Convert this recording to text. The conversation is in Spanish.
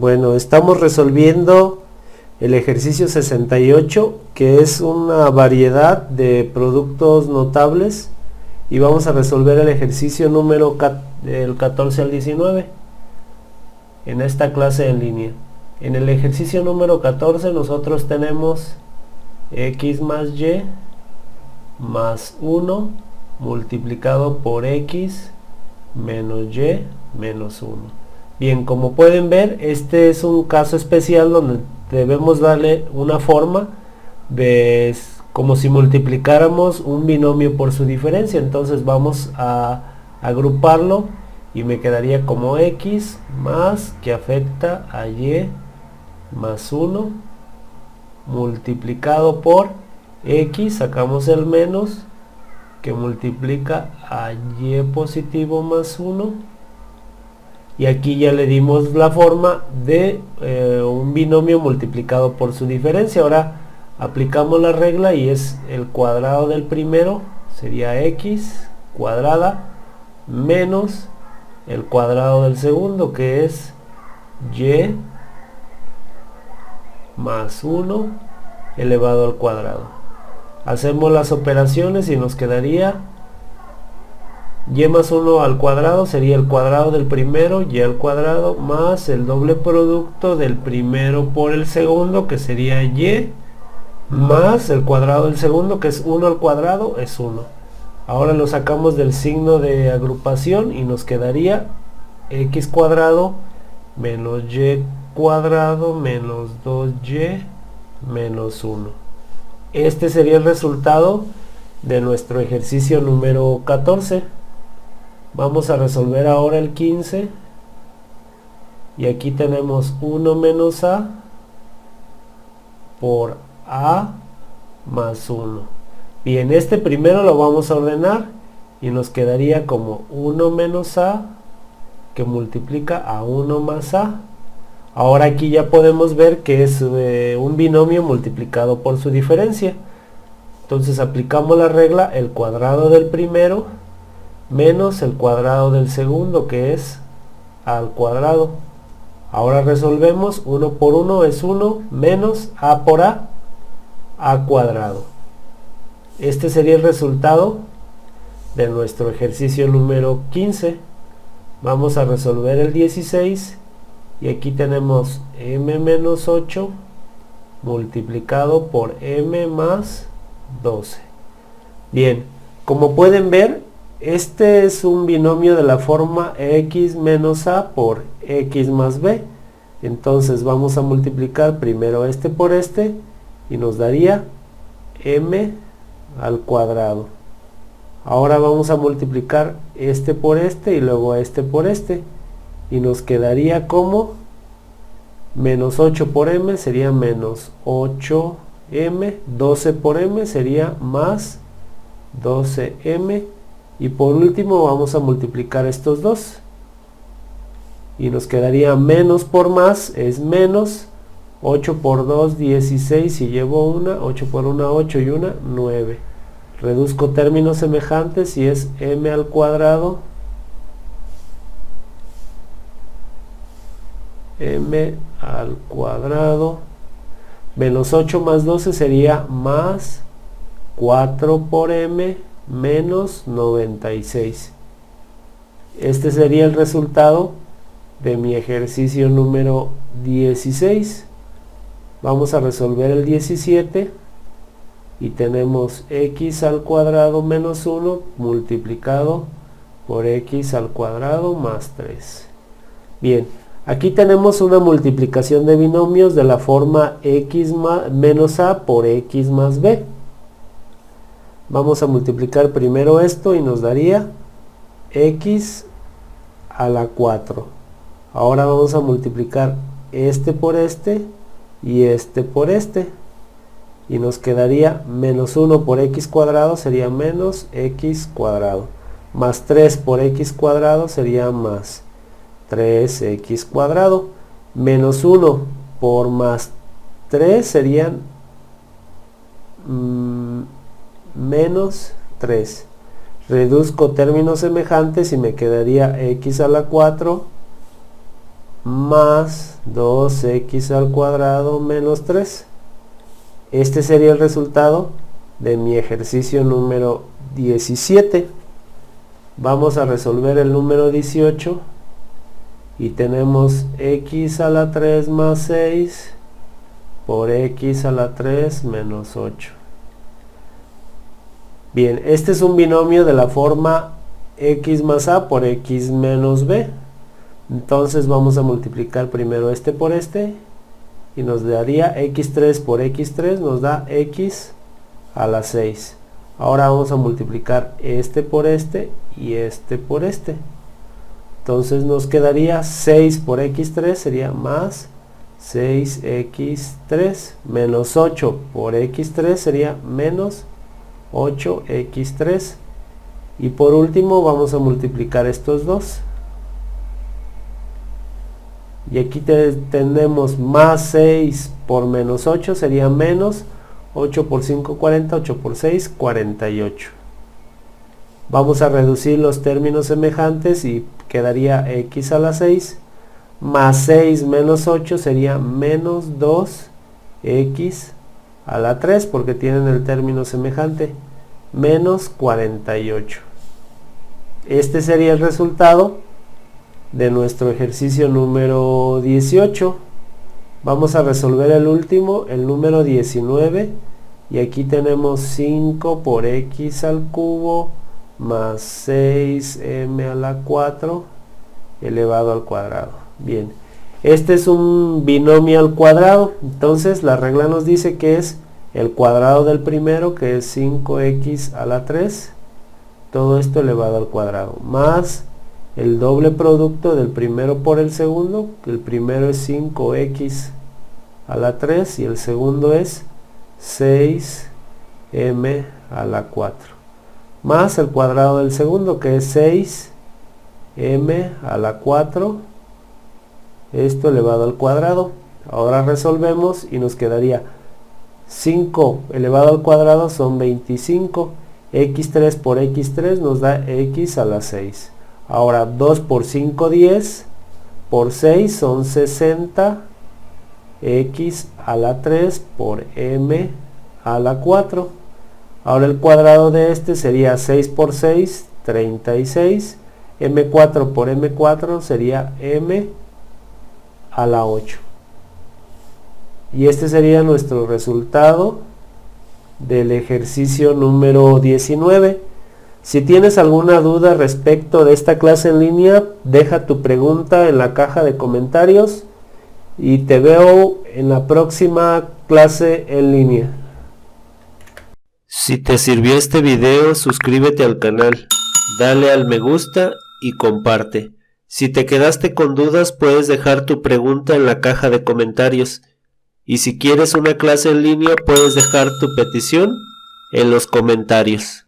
Bueno, estamos resolviendo el ejercicio 68, que es una variedad de productos notables, y vamos a resolver el ejercicio número del 14 al 19 en esta clase en línea. En el ejercicio número 14 nosotros tenemos x más y más 1 multiplicado por x menos y menos 1. Bien, como pueden ver, este es un caso especial donde debemos darle una forma de como si multiplicáramos un binomio por su diferencia. Entonces vamos a agruparlo y me quedaría como x más, que afecta a y más 1 multiplicado por x, sacamos el menos, que multiplica a y positivo más 1. Y aquí ya le dimos la forma de un binomio multiplicado por su diferencia. Ahora aplicamos la regla y es el cuadrado del primero, sería x cuadrada, menos el cuadrado del segundo, que es y más 1 elevado al cuadrado. Hacemos las operaciones y nos quedaría y más 1 al cuadrado, sería el cuadrado del primero, y al cuadrado, más el doble producto del primero por el segundo, que sería y, más el cuadrado del segundo, que es 1 al cuadrado, es 1. Ahora lo sacamos del signo de agrupación y nos quedaría x cuadrado menos y cuadrado menos 2y menos 1. Este sería el resultado de nuestro ejercicio número 14. Vamos a resolver ahora el 15, y aquí tenemos 1 menos a por a más 1. Bien, este primero lo vamos a ordenar y nos quedaría como 1 menos a, que multiplica a 1 más a. Ahora aquí ya podemos ver que es un binomio multiplicado por su diferencia. Entonces aplicamos la regla, el cuadrado del primero menos el cuadrado del segundo, que es al cuadrado. Ahora resolvemos, 1 por 1 es 1, menos a por a cuadrado. Este sería el resultado de nuestro ejercicio número 15. Vamos a resolver el 16, y aquí tenemos m menos 8 multiplicado por m más 12. Bien, como pueden ver, este es un binomio de la forma x menos a por x más b. Entonces vamos a multiplicar primero este por este y nos daría m al cuadrado. Ahora vamos a multiplicar este por este y luego este por este, y nos quedaría como menos 8 por m sería menos 8m, 12 por m sería más 12m, y por último vamos a multiplicar estos dos y nos quedaría menos por más es menos, 8 por 2 16, y llevo una, 8 por 1 8 y una 9. Reduzco términos semejantes y es m al cuadrado menos 8 más 12 sería más 4 por m menos 96. Este sería el resultado de mi ejercicio número 16. Vamos a resolver el 17 y tenemos x al cuadrado menos 1 multiplicado por x al cuadrado más 3. Bien, aquí tenemos una multiplicación de binomios de la forma x menos a por x más b. Vamos a multiplicar primero esto y nos daría x a la 4. Ahora vamos a multiplicar este por este y este por este, y nos quedaría menos 1 por x cuadrado sería menos x cuadrado, más 3 por x cuadrado sería más 3x cuadrado, menos 1 por más 3 serían menos 3. Reduzco términos semejantes y me quedaría x a la 4 más 2x al cuadrado menos 3. Este sería el resultado de mi ejercicio número 17. Vamos a resolver el número 18 y tenemos x a la 3 más 6 por x a la 3 menos 8. Bien, este es un binomio de la forma x más a por x menos b. Entonces vamos a multiplicar primero este por este y nos daría x3 por x3, nos da x a la 6. Ahora vamos a multiplicar este por este y este por este. Entonces nos quedaría 6 por x3 sería más 6x3 menos 8 por x3 sería menos 8x3. Y por último vamos a multiplicar estos dos. Y aquí tenemos más 6 por menos 8 sería menos 8 por 5 40, 8 por 6 48. Vamos a reducir los términos semejantes y quedaría x a la 6 más 6 menos 8 sería menos 2x a la 3 porque tienen el término semejante, menos 48. Este sería el resultado de nuestro ejercicio número 18. Vamos a resolver el último, el número 19, y aquí tenemos 5 por x al cubo más 6m a la 4 elevado al cuadrado. Bien, este es un binomio al cuadrado, entonces la regla nos dice que es el cuadrado del primero, que es 5x a la 3, todo esto elevado al cuadrado, más el doble producto del primero por el segundo, que el primero es 5x a la 3 y el segundo es 6m a la 4, más el cuadrado del segundo, que es 6m a la 4, esto elevado al cuadrado. Ahora resolvemos y nos quedaría 5 elevado al cuadrado son 25, x3 por x3 nos da x a la 6. Ahora 2 por 5 10, por 6 son 60, x a la 3 por m a la 4. Ahora el cuadrado de este sería 6 por 6, 36, m4 por m4 sería m a la 8. Y este sería nuestro resultado del ejercicio número 19. Si tienes alguna duda respecto de esta clase en línea, deja tu pregunta en la caja de comentarios y te veo en la próxima clase en línea. Si te sirvió este video, suscríbete al canal, dale al me gusta y comparte. Si te quedaste con dudas, puedes dejar tu pregunta en la caja de comentarios. Y si quieres una clase en línea, puedes dejar tu petición en los comentarios.